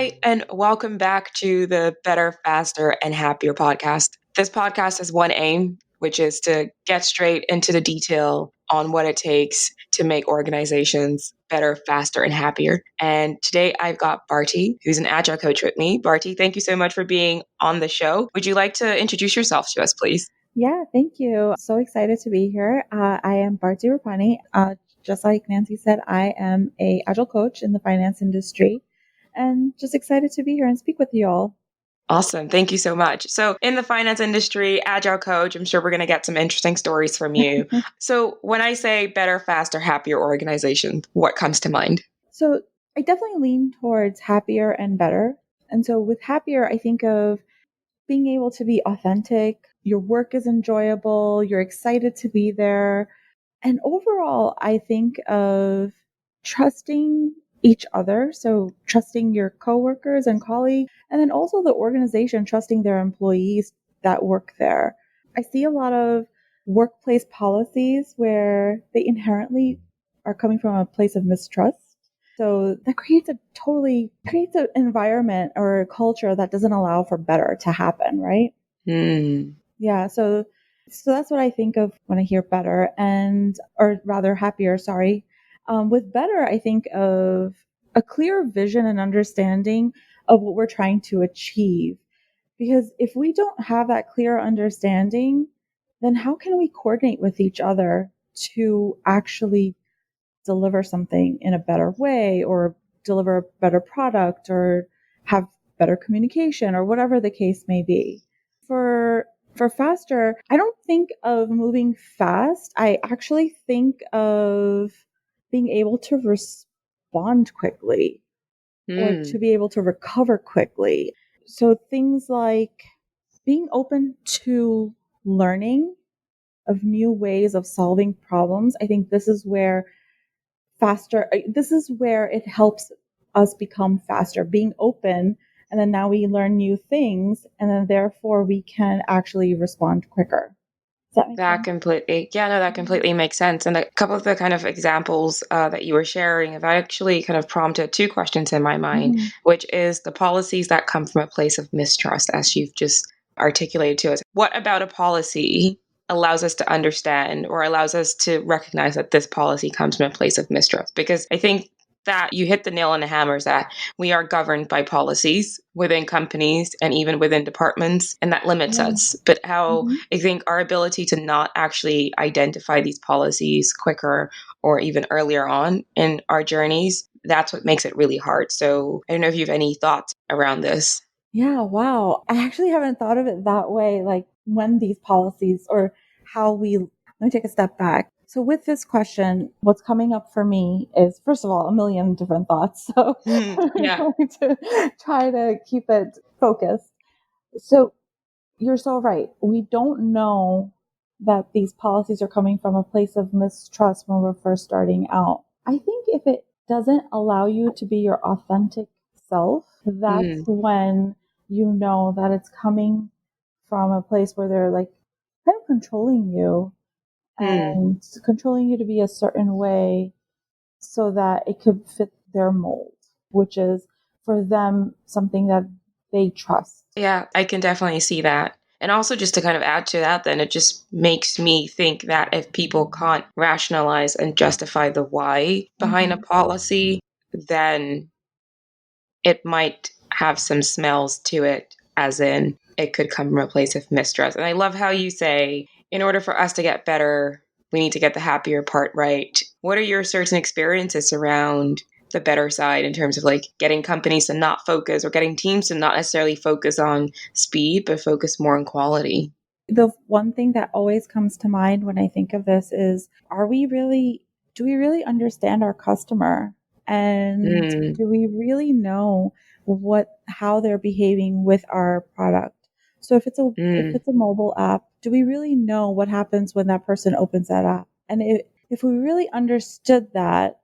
Hi, and welcome back to the Better, Faster, and Happier podcast. This podcast has one aim, which is to get straight into the detail on what it takes to make organizations better, faster, and happier. And today I've got Bharti, who's an Agile coach with me. Bharti, thank you so much for being on the show. Would you like to introduce yourself to us, please? Yeah, thank you. So excited to be here. I am Bharti Rupani. Just like Nancy said, I am a Agile coach in the finance industry and just excited to be here and speak with you all. Awesome. Thank you so much. So in the finance industry, Agile coach, I'm sure we're going to get some interesting stories from you. So when I say better, faster, happier organization, what comes to mind? So I definitely lean towards happier and better. And so with happier, I think of being able to be authentic. Your work is enjoyable. You're excited to be there. And overall, I think of trusting each other. So trusting your coworkers and colleagues, and then also the organization trusting their employees that work there. I see a lot of workplace policies where they inherently are coming from a place of mistrust. So that creates an environment or a culture that doesn't allow for better to happen, right? Yeah. So that's what I think of when I hear better or rather happier, sorry. With better, I think of a clear vision and understanding of what we're trying to achieve. Because if we don't have that clear understanding, then how can we coordinate with each other to actually deliver something in a better way or deliver a better product or have better communication or whatever the case may be? For faster, I don't think of moving fast. I actually think of being able to respond quickly or to be able to recover quickly. So things like being open to learning of new ways of solving problems. I think this is where it helps us become faster, being open. And then now we learn new things, and then therefore we can actually respond quicker. Does that make sense? That completely makes sense. And a couple of the kind of examples that you were sharing have actually kind of prompted two questions in my mind, which is the policies that come from a place of mistrust, as you've just articulated to us. What about a policy allows us to understand or allows us to recognize that this policy comes from a place of mistrust? Because I think that you hit the nail on the hammer, is that we are governed by policies within companies and even within departments, and that limits us. But how I think our ability to not actually identify these policies quicker or even earlier on in our journeys, that's what makes it really hard. So I don't know if you have any thoughts around this. Yeah, wow. I actually haven't thought of it that way, like when these policies or let me take a step back. So with this question, what's coming up for me is, first of all, a million different thoughts. So I'm going to try to keep it focused. So you're so right. We don't know that these policies are coming from a place of mistrust when we're first starting out. I think if it doesn't allow you to be your authentic self, that's when you know that it's coming from a place where they're like kind of controlling you and controlling you to be a certain way so that it could fit their mold, which is for them something that they trust. Yeah, I can definitely see that. And also, just to kind of add to that, then it just makes me think that if people can't rationalize and justify the why behind a policy, then it might have some smells to it, as in it could come from a place of mistrust. And I love how you say, in order for us to get better, we need to get the happier part right. What are your certain experiences around the better side in terms of like getting companies to not focus or getting teams to not necessarily focus on speed, but focus more on quality? The one thing that always comes to mind when I think of this is, do we really understand our customer? And do we really know how they're behaving with our product? So if it's a mobile app, do we really know what happens when that person opens that app? And if we really understood that,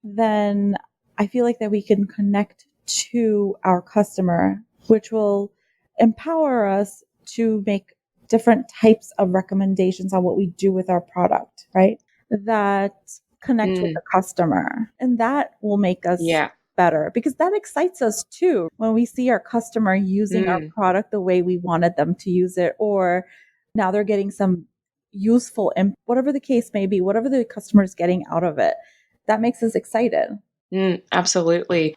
then I feel like that we can connect to our customer, which will empower us to make different types of recommendations on what we do with our product, right? That connect with the customer. And that will make us better, because that excites us too when we see our customer using our Mm, product the way we wanted them to use it, or now they're getting some useful, and whatever the case may be, whatever the customer is getting out of it, that makes us excited. absolutely.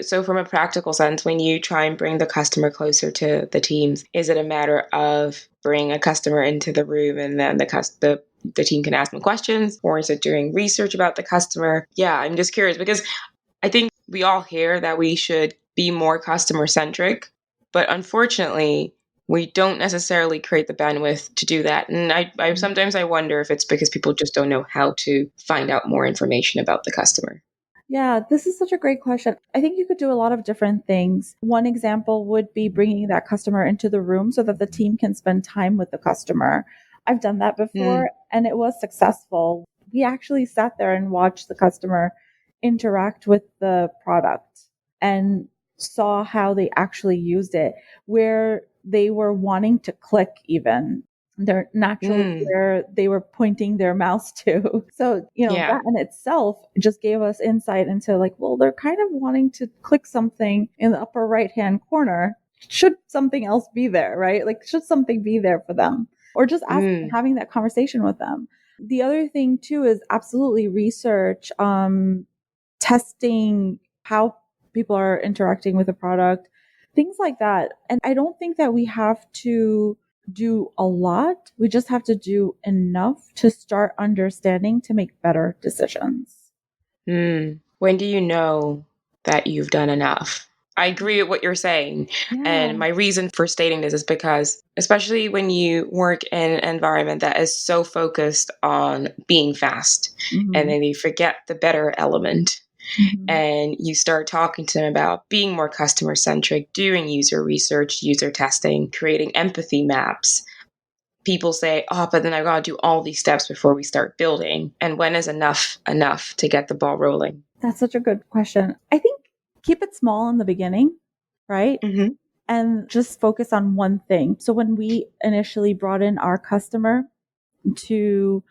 So from a practical sense, when you try and bring the customer closer to the teams, is it a matter of bringing a customer into the room and then the team can ask them questions, or is it doing research about the customer? Yeah, I'm just curious because I think we all hear that we should be more customer centric, but unfortunately, we don't necessarily create the bandwidth to do that. And I sometimes I wonder if it's because people just don't know how to find out more information about the customer. Yeah, this is such a great question. I think you could do a lot of different things. One example would be bringing that customer into the room so that the team can spend time with the customer. I've done that Mm, before and it was successful. We actually sat there and watched the customer interact with the product and saw how they actually used it, where they were wanting to click even. They're naturally mm, where they were pointing their mouse to. So, yeah. that in itself just gave us insight into like, well, they're kind of wanting to click something in the upper right hand corner. Should something else be there, right? Like, should something be there for them? Or just Mm, having that conversation with them. The other thing too is absolutely research, testing how people are interacting with the product, things like that. And I don't think that we have to do a lot. We just have to do enough to start understanding to make better decisions. When do you know that you've done enough? I agree with what you're saying. Yeah. And my reason for stating this is because, especially when you work in an environment that is so focused on being fast, and Hmm. then you forget the better element, Hmm. and you start talking to them about being more customer centric, doing user research, user testing, creating empathy maps. People say, oh, but then I've got to do all these steps before we start building. And when is enough to get the ball rolling? That's such a good question. I think keep it small in the beginning, right? Hmm. And just focus on one thing. So when we initially brought in our customer to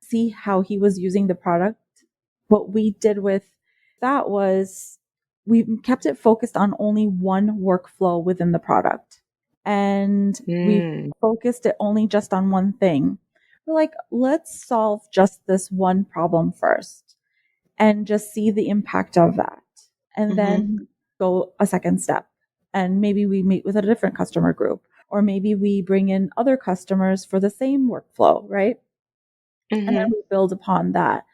see how he was using the product, what we did with that was we kept it focused on only one workflow within the product. And we Mm, focused it only just on one thing. We're like, let's solve just this one problem first and just see the impact of that. And hmm then go a second step. And maybe we meet with a different customer group, or maybe we bring in other customers for the same workflow, right? And then hmm we build upon that.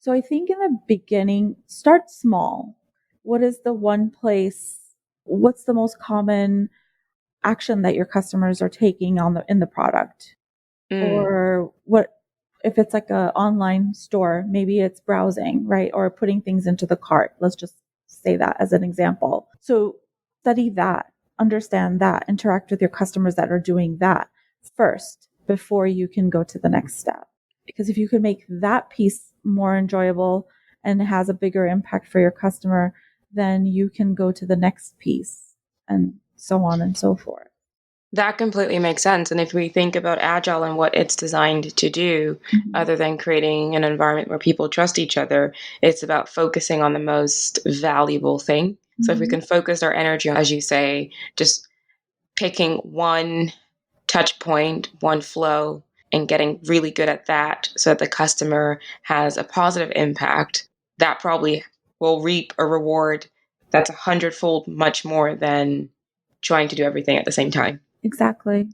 So I think in the beginning, start small. What is the one place? What's the most common action that your customers are taking in the product? mm, Or what if it's like a online store, maybe it's browsing, right? Or putting things into the cart. Let's just say that as an example. So study that, understand that, interact with your customers that are doing that first before you can go to the next step. Because if you can make that piece more enjoyable and has a bigger impact for your customer, then you can go to the next piece and so on and so forth. that completely makes sense. And if we think about Agile and what it's designed to do, Mhm. other than creating an environment where people trust each other, it's about focusing on the most valuable thing. So if we Mhm. can focus our energy on, as you say, just picking one touch point, one flow, and getting really good at that so that the customer has a positive impact, that probably will reap a reward that's 100-fold much more than trying to do everything at the same time. Exactly.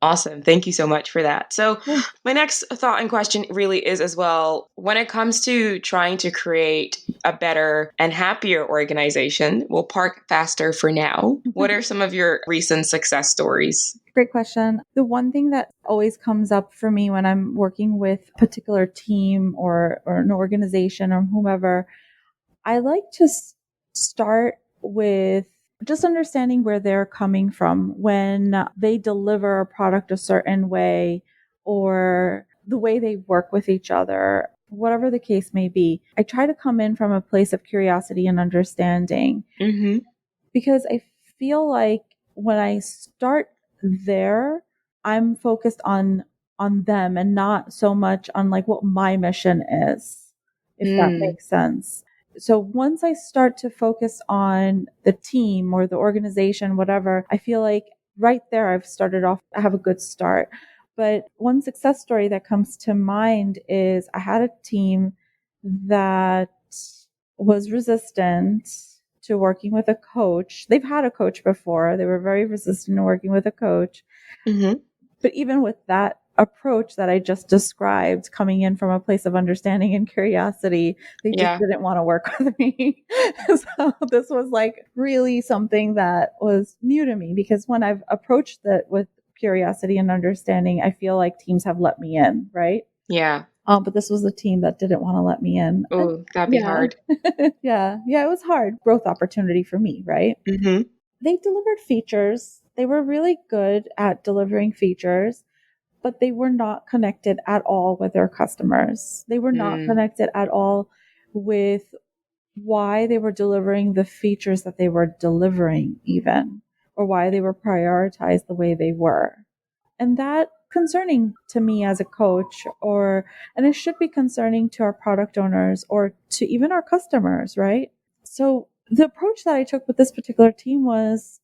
Awesome. Thank you so much for that. So, Yeah. my next thought and question really is as well when it comes to trying to create a better and happier organization, we'll park faster for now. What are some of your recent success stories? Great question. The one thing that always comes up for me when I'm working with a particular team or an organization or whomever, I like to start with just understanding where they're coming from when they deliver a product a certain way or the way they work with each other, whatever the case may be. I try to come in from a place of curiosity and understanding Hmm. because I feel like when I start there, I'm focused on them and not so much on like what my mission is, if that Mm, makes sense. So once I start to focus on the team or the organization, whatever, I feel like right there I've started off, I have a good start. But one success story that comes to mind is I had a team that was resistant to working with a coach. They've had a coach before. They were very resistant to working with a coach. Mm-hmm. But even with that approach that I just described, coming in from a place of understanding and curiosity, they just Yeah. didn't want to work with me. So this was like really something that was new to me, because when I've approached it with curiosity and understanding, I feel like teams have let me in, right? Yeah. But this was a team that didn't want to let me in. And Oh, that'd be yeah, hard. yeah, it was hard. Growth opportunity for me, right? Mm-hmm. They delivered features. They were really good at delivering features, but they were not connected at all with their customers. They were not Mm. connected at all with why they were delivering the features that they were delivering, even, or why they were prioritized the way they were. And that concerning to me as a coach, and it should be concerning to our product owners or to even our customers, right? So the approach that I took with this particular team was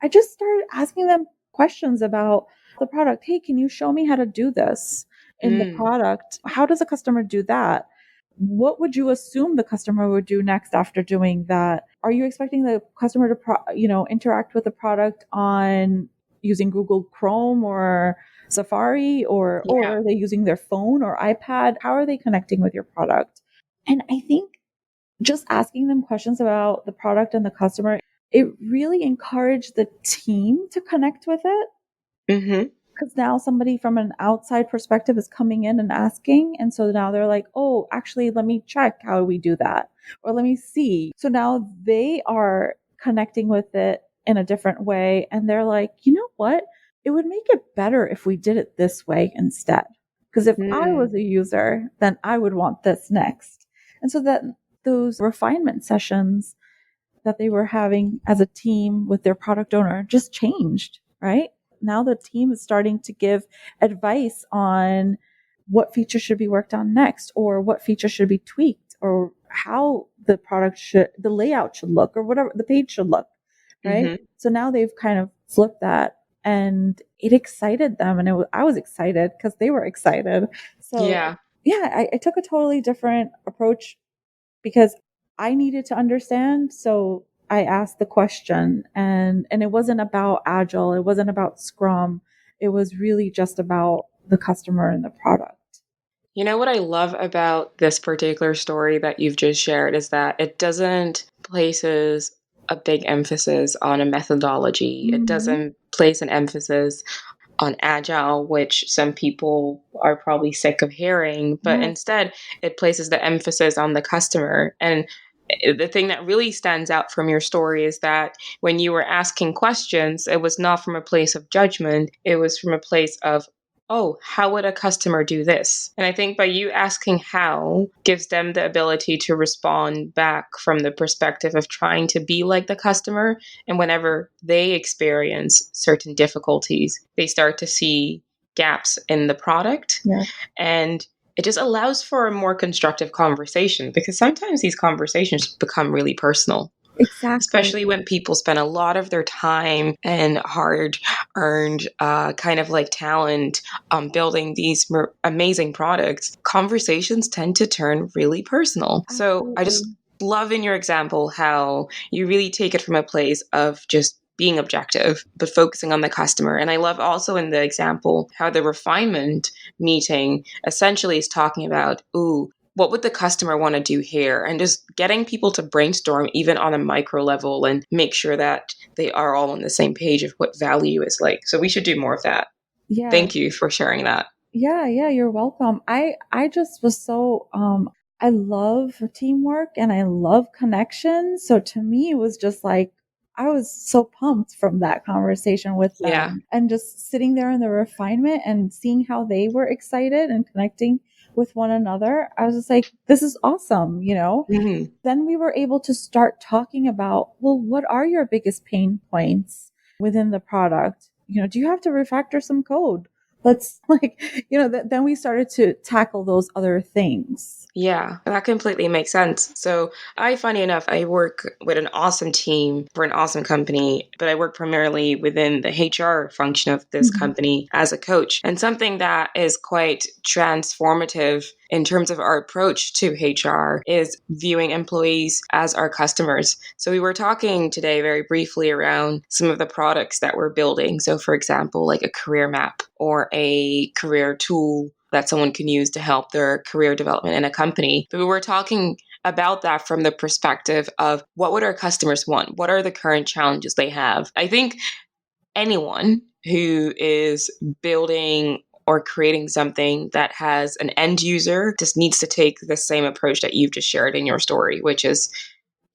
I just started asking them questions about the product. Hey, can you show me how to do this in the Mm. product? How does a customer do that? What would you assume the customer would do next after doing that? Are you expecting the customer to, interact with the product on using Google Chrome or Safari, or Yeah. are they using their phone or iPad? How are they connecting with your product? And I think just asking them questions about the product and the customer, it really encouraged the team to connect with it, Mm-hmm. because now somebody from an outside perspective is coming in and asking. And so now they're like, oh, actually, let me check how we do that. Or let me see. So now they are connecting with it in a different way. And they're like, you know what? It would make it better if we did it this way instead. Because if I Mm. was a user, then I would want this next. And so that those refinement sessions that they were having as a team with their product owner just changed, right? Now the team is starting to give advice on what features should be worked on next, or what features should be tweaked, or how the layout should look, or whatever the page should look, right? Mm-hmm. So now they've kind of flipped that, and it excited them. And I was excited because they were excited. So Yeah. yeah, I took a totally different approach because I needed to understand. So I asked the question, and it wasn't about agile. It wasn't about Scrum. It was really just about the customer and the product. You know what I love about this particular story that you've just shared is that it doesn't places a big emphasis on a methodology. It Mm-hmm. doesn't place an emphasis on agile, which some people are probably sick of hearing, but Yes, instead it places the emphasis on the customer. And the thing that really stands out from your story is that when you were asking questions, it was not from a place of judgment, it was from a place of, oh, how would a customer do this? And I think by you asking how gives them the ability to respond back from the perspective of trying to be like the customer. And whenever they experience certain difficulties, they start to see gaps in the product. yes, And it just allows for a more constructive conversation because sometimes these conversations become really personal, exactly. especially when people spend a lot of their time and hard earned kind of like talent building these amazing products. Conversations tend to turn really personal. So I just Absolutely. love in your example how you really take it from a place of just being objective but focusing on the customer. And I love also in the example how the refinement meeting essentially is talking about, ooh, what would the customer want to do here, and just getting people to brainstorm even on a micro level and make sure that they are all on the same page of what value is like. So we should do more of that. Yeah. Thank you for sharing that. Yeah, you're welcome. I just was so I love teamwork and I love connection. So to me it was just like I was so pumped from that conversation with Yeah. them, and just sitting there in the refinement and seeing how they were excited and connecting with one another. I was just like, this is awesome. Hmm. Then we were able to start talking about, well, what are your biggest pain points within the product? Do you have to refactor some code? let's then we started to tackle those other things. Yeah, that completely makes sense. So, funny enough, I work with an awesome team for an awesome company, but I work primarily within the HR function of this company as a coach. And something that is quite transformative in terms of our approach to HR is viewing employees as our customers. So, we were talking today very briefly around some of the products that we're building. So, for example, like a career map or a career tool that someone can use to help their career development in a company. But we were talking about that from the perspective of what would our customers want? What are the current challenges they have? I think anyone who is building or creating something that has an end user just needs to take the same approach that you've just shared in your story, which is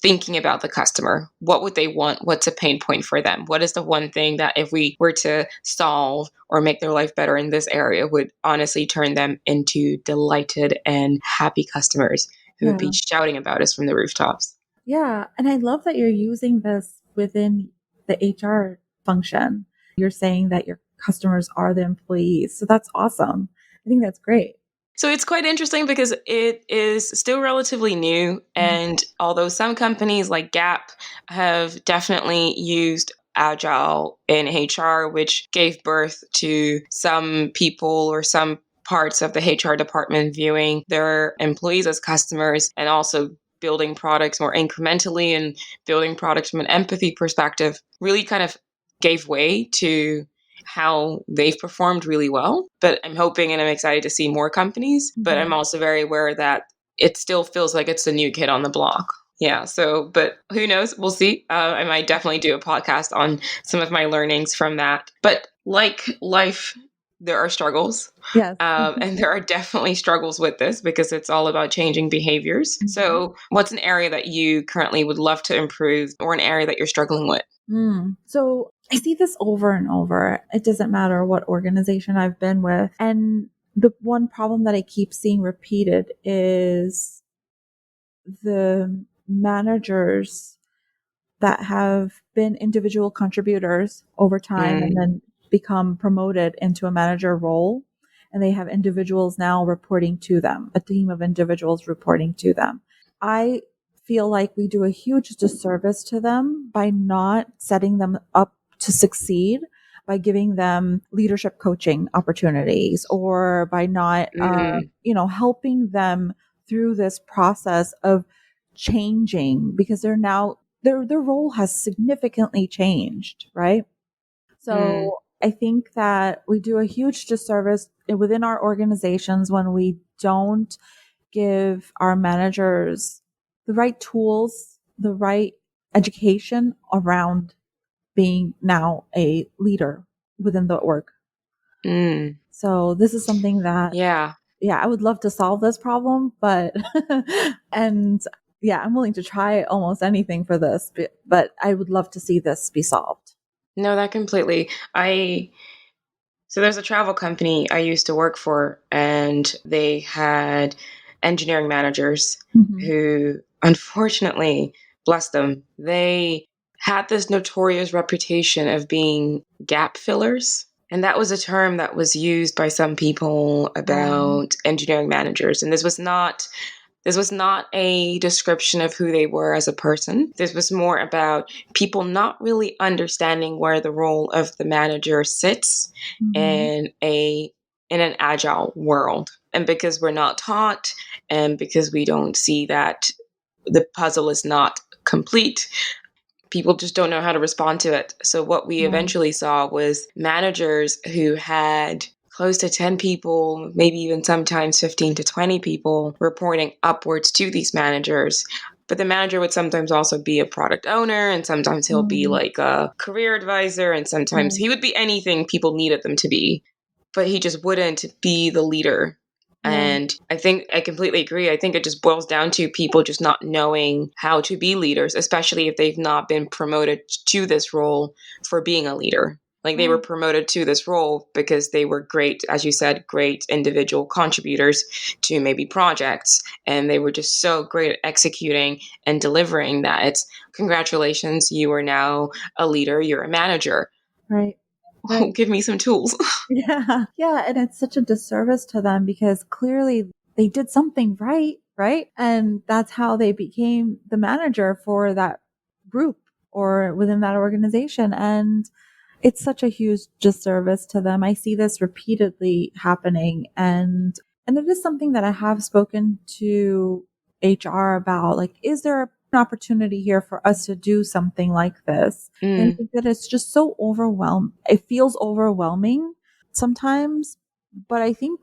thinking about the customer. What would they want? What's a pain point for them? What is the one thing that if we were to solve or make their life better in this area would honestly turn them into delighted and happy customers who would be shouting about us from the rooftops? Yeah. And I love that you're using this within the HR function. You're saying that your customers are the employees. So that's awesome. I think that's great. So it's quite interesting because it is still relatively new. And although some companies like Gap have definitely used Agile in HR, which gave birth to some people or some parts of the HR department viewing their employees as customers and also building products more incrementally and building products from an empathy perspective, really kind of gave way to how they've performed really well. But I'm hoping and I'm excited to see more companies. But I'm also very aware that it still feels like it's the new kid on the block. Yeah. So, but who knows? We'll see. I might definitely do a podcast on some of my learnings from that. But like life, there are struggles. Yes. And there are definitely struggles with this because it's all about changing behaviors. So, what's an area that you currently would love to improve or an area that you're struggling with? So I see this over and over. It doesn't matter what organization I've been with. And the one problem that I keep seeing repeated is the managers that have been individual contributors over time and then become promoted into a manager role. And they have individuals now reporting to them, a team of individuals reporting to them. I feel like we do a huge disservice to them by not setting them up to succeed, by giving them leadership coaching opportunities, or by not, helping them through this process of changing, because they're now their role has significantly changed, right? So I think that we do a huge disservice within our organizations when we don't give our managers the right tools, the right education around being now a leader within the org. So this is something that, I would love to solve this problem, but, and I'm willing to try almost anything for this, but I would love to see this be solved. No, that completely. So there's a travel company I used to work for, and they had engineering managers who, unfortunately, bless them, they had this notorious reputation of being gap fillers. And that was a term that was used by some people about engineering managers. And this was not a description of who they were as a person. This was more about people not really understanding where the role of the manager sits in an agile world. And because we're not taught and because we don't see that the puzzle is not complete, people just don't know how to respond to it. So what we eventually saw was managers who had close to 10 people, maybe even sometimes 15 to 20 people reporting upwards to these managers. But the manager would sometimes also be a product owner, and sometimes he'll be like a career advisor, and sometimes he would be anything people needed them to be, but he just wouldn't be the leader. And I think I completely agree. I think it just boils down to people just not knowing how to be leaders, especially if they've not been promoted to this role for being a leader. Like they were promoted to this role because they were great, as you said, great individual contributors to maybe projects. And they were just so great at executing and delivering that it's congratulations, you are now a leader, you're a manager. Right. Right. Give me some tools. Yeah. Yeah. And it's such a disservice to them because clearly they did something right. Right. And that's how they became the manager for that group or within that organization. And it's such a huge disservice to them. I see this repeatedly happening and it is something that I have spoken to HR about. Like, is there an opportunity here for us to do something like this? And I Mm. think that it's just so overwhelming. It feels overwhelming sometimes, but I think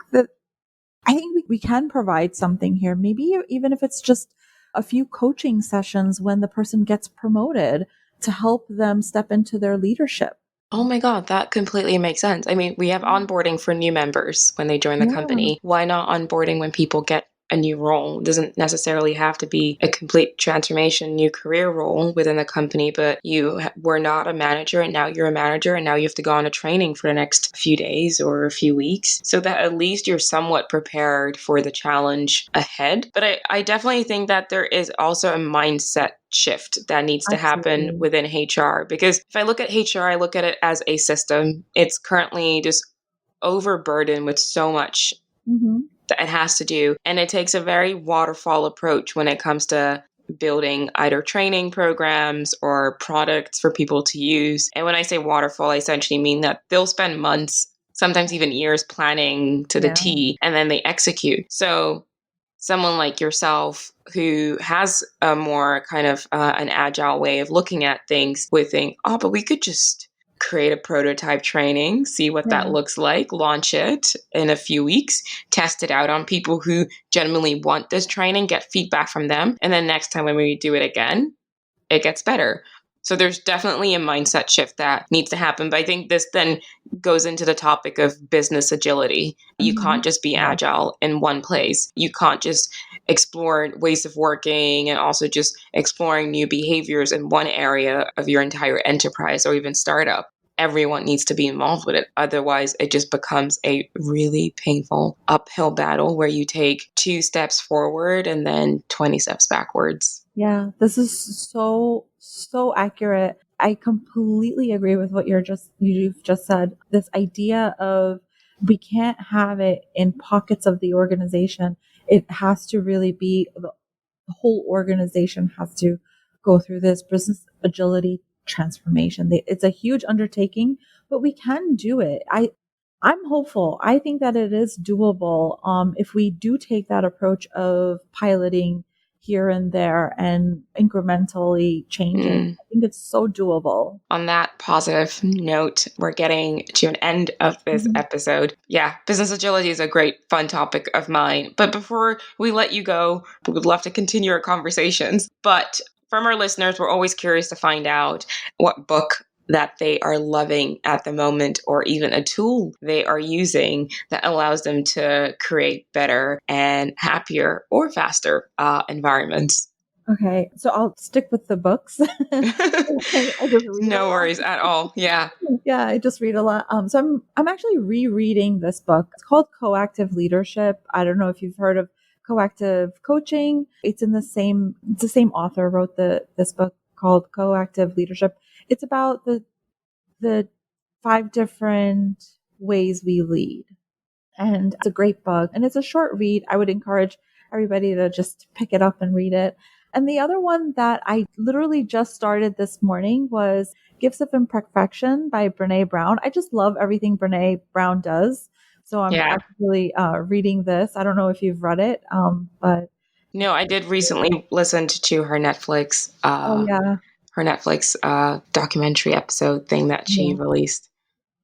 we can provide something here. Maybe even if it's just a few coaching sessions when the person gets promoted to help them step into their leadership. Oh my God, that completely makes sense. I mean, we have onboarding for new members when they join the Yeah. company. Why not onboarding when people get a new role? It doesn't necessarily have to be a complete transformation, new career role within the company, but you were not a manager and now you're a manager and now you have to go on a training for the next few days or a few weeks so that at least you're somewhat prepared for the challenge ahead. But I definitely think that there is also a mindset shift that needs to happen Absolutely. within HR. Because if I look at HR, I look at it as a system. It's currently just overburdened with so much Hmm. that it has to do. And it takes a very waterfall approach when it comes to building either training programs or products for people to use. And when I say waterfall, I essentially mean that they'll spend months, sometimes even years planning to the Yeah. T, and then they execute. So someone like yourself who has a more kind of an agile way of looking at things would think, oh, but we could just create a prototype training, see what that Yeah. looks like, launch it in a few weeks, test it out on people who genuinely want this training, get feedback from them. And then next time when we do it again, it gets better. So there's definitely a mindset shift that needs to happen. But I think this then goes into the topic of business agility. You Hmm. can't just be Yeah. agile in one place. You can't just explore ways of working and also just exploring new behaviors in one area of your entire enterprise or even startup. Everyone needs to be involved with it. Otherwise, it just becomes a really painful uphill battle where you take 2 steps forward and then 20 steps backwards. Yeah. This is so accurate. I completely agree with what you've just said. This idea of we can't have it in pockets of the organization. It has to really be the whole organization has to go through this business agility transformation. It's a huge undertaking, but we can do it. I'm hopeful. I think that it is doable if we do take that approach of piloting here and there and incrementally changing. Mm. I think it's so doable. On that positive note, we're getting to an end of this Mhm. episode. Yeah, business agility is a great, fun topic of mine. But before we let you go, we would love to continue our conversations. But from our listeners, we're always curious to find out what book that they are loving at the moment, or even a tool they are using that allows them to create better and happier or faster environments. Okay, so I'll stick with the books. I just read a No lot. worries at all. Yeah. Yeah, I just read a lot. So I'm actually rereading this book. It's called Coactive Leadership. I don't know if you've heard of coactive coaching. It's the same author wrote this book called Coactive Leadership. It's about the 5 different ways we lead. And it's a great book and it's a short read. I would encourage everybody to just pick it up and read it. And the other one that I literally just started this morning was Gifts of Imperfection by Brene Brown. I just love everything Brene Brown does. So I'm Yeah. actually reading this. I don't know if you've read it, but No, I did recently listen to oh yeah, her Netflix documentary episode thing that she yeah, released.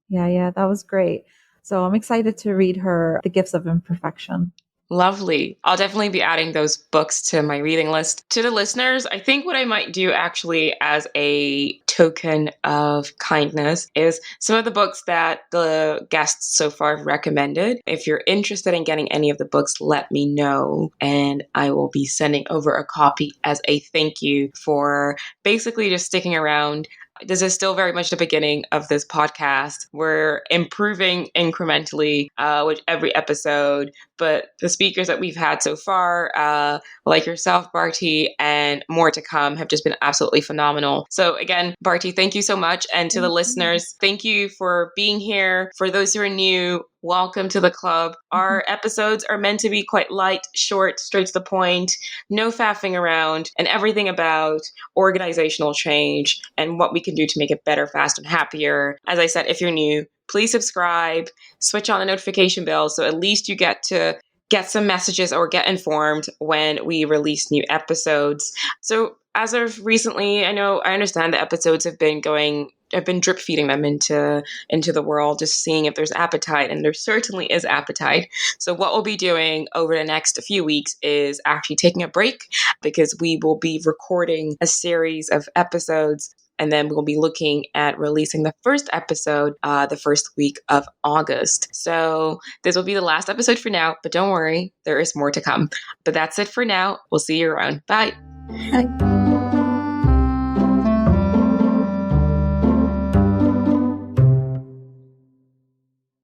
yeah, that was great. So I'm excited to read her The Gifts of Imperfection. Lovely. I'll definitely be adding those books to my reading list. To the listeners, I think what I might do actually as a token of kindness is some of the books that the guests so far have recommended. If you're interested in getting any of the books, let me know, and I will be sending over a copy as a thank you for basically just sticking around this is still very much the beginning of this podcast. We're improving incrementally with every episode, but the speakers that we've had so far, like yourself, Bharti, and more to come, have just been absolutely phenomenal. So again, Bharti, thank you so much. And to the listeners, thank you for being here. For those who are new, welcome to the club. Our episodes are meant to be quite light, short, straight to the point, no faffing around, and everything about organizational change and what we can do to make it better, fast, and happier. As I said, if you're new, please subscribe, switch on the notification bell so at least you get to get some messages or get informed when we release new episodes. So as of recently, I understand the episodes have been drip feeding them into the world, just seeing if there's appetite, and there certainly is appetite. So what we'll be doing over the next few weeks is actually taking a break, because we will be recording a series of episodes, and then we'll be looking at releasing the first episode the first week of August. So this will be the last episode for now, but don't worry, there is more to come. But that's it for now. We'll see you around. Bye. Bye.